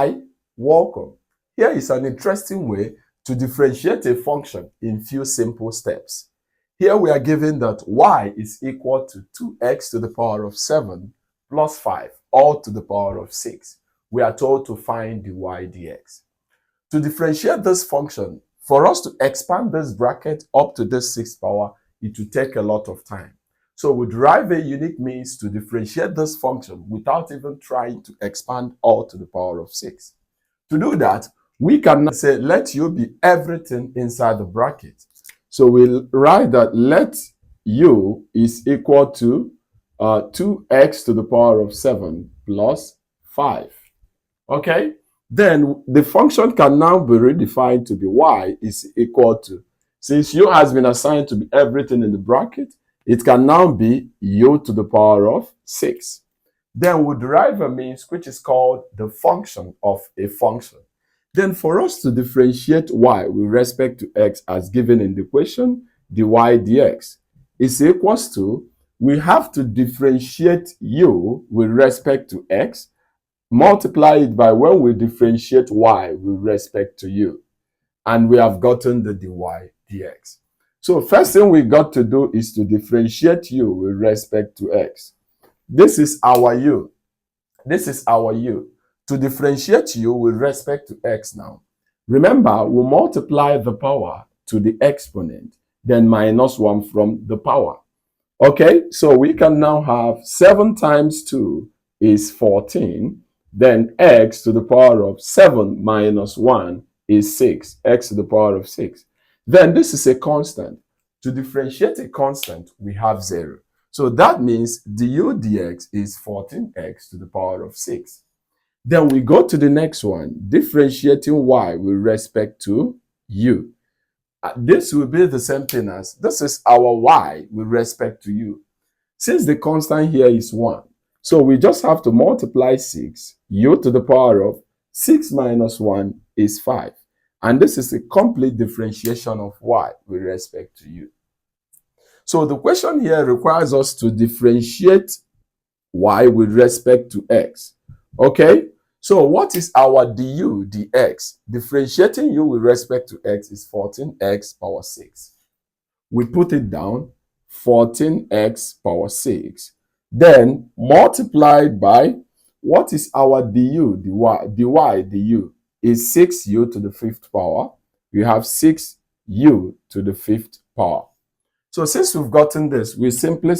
Hi, welcome. Here is an interesting way to differentiate a function in few simple steps. Here we are given that y is equal to 2x to the power of 7 plus 5, all to the power of 6. We are told to find dy dx. To differentiate this function, for us to expand this bracket up to this 6th power, it will take a lot of time. So we derive a unique means to differentiate this function without even trying to expand all to the power of 6. To do that, we can now say let u be everything inside the bracket. So we'll write that let u is equal to 2x to the power of 7 plus 5. Okay? Then the function can now be redefined to be y is equal to, since u has been assigned to be everything in the bracket, it can now be u to the power of 6. Then we derive a means which is called the function of a function. Then for us to differentiate y with respect to x as given in the equation, dy dx is equals to, we have to differentiate u with respect to x, multiply it by when we differentiate y with respect to u, and we have gotten the dy dx. So first thing we got to do is to differentiate u with respect to x. This is our u. This is our u. To differentiate u with respect to x now, remember, we multiply the power to the exponent, then minus 1 from the power. Okay, so we can now have 7 times 2 is 14, then x to the power of 7 minus 1 is 6, x to the power of 6. Then this is a constant. To differentiate a constant, we have 0. So that means du dx is 14x to the power of 6. Then we go to the next one, differentiating y with respect to u. This will be the same thing as, this is our y with respect to u. Since the constant here is 1, so we just have to multiply 6, u to the power of 6 minus 1 is 5. And this is a complete differentiation of y with respect to u. So the question here requires us to differentiate y with respect to x. Okay? So what is our du dx? Differentiating u with respect to x is 14x power 6. We put it down, 14x power 6. Then multiplied by, what is our du du is 6u to the 5th power. We have 6u to the 5th power. So since we've gotten this, we simply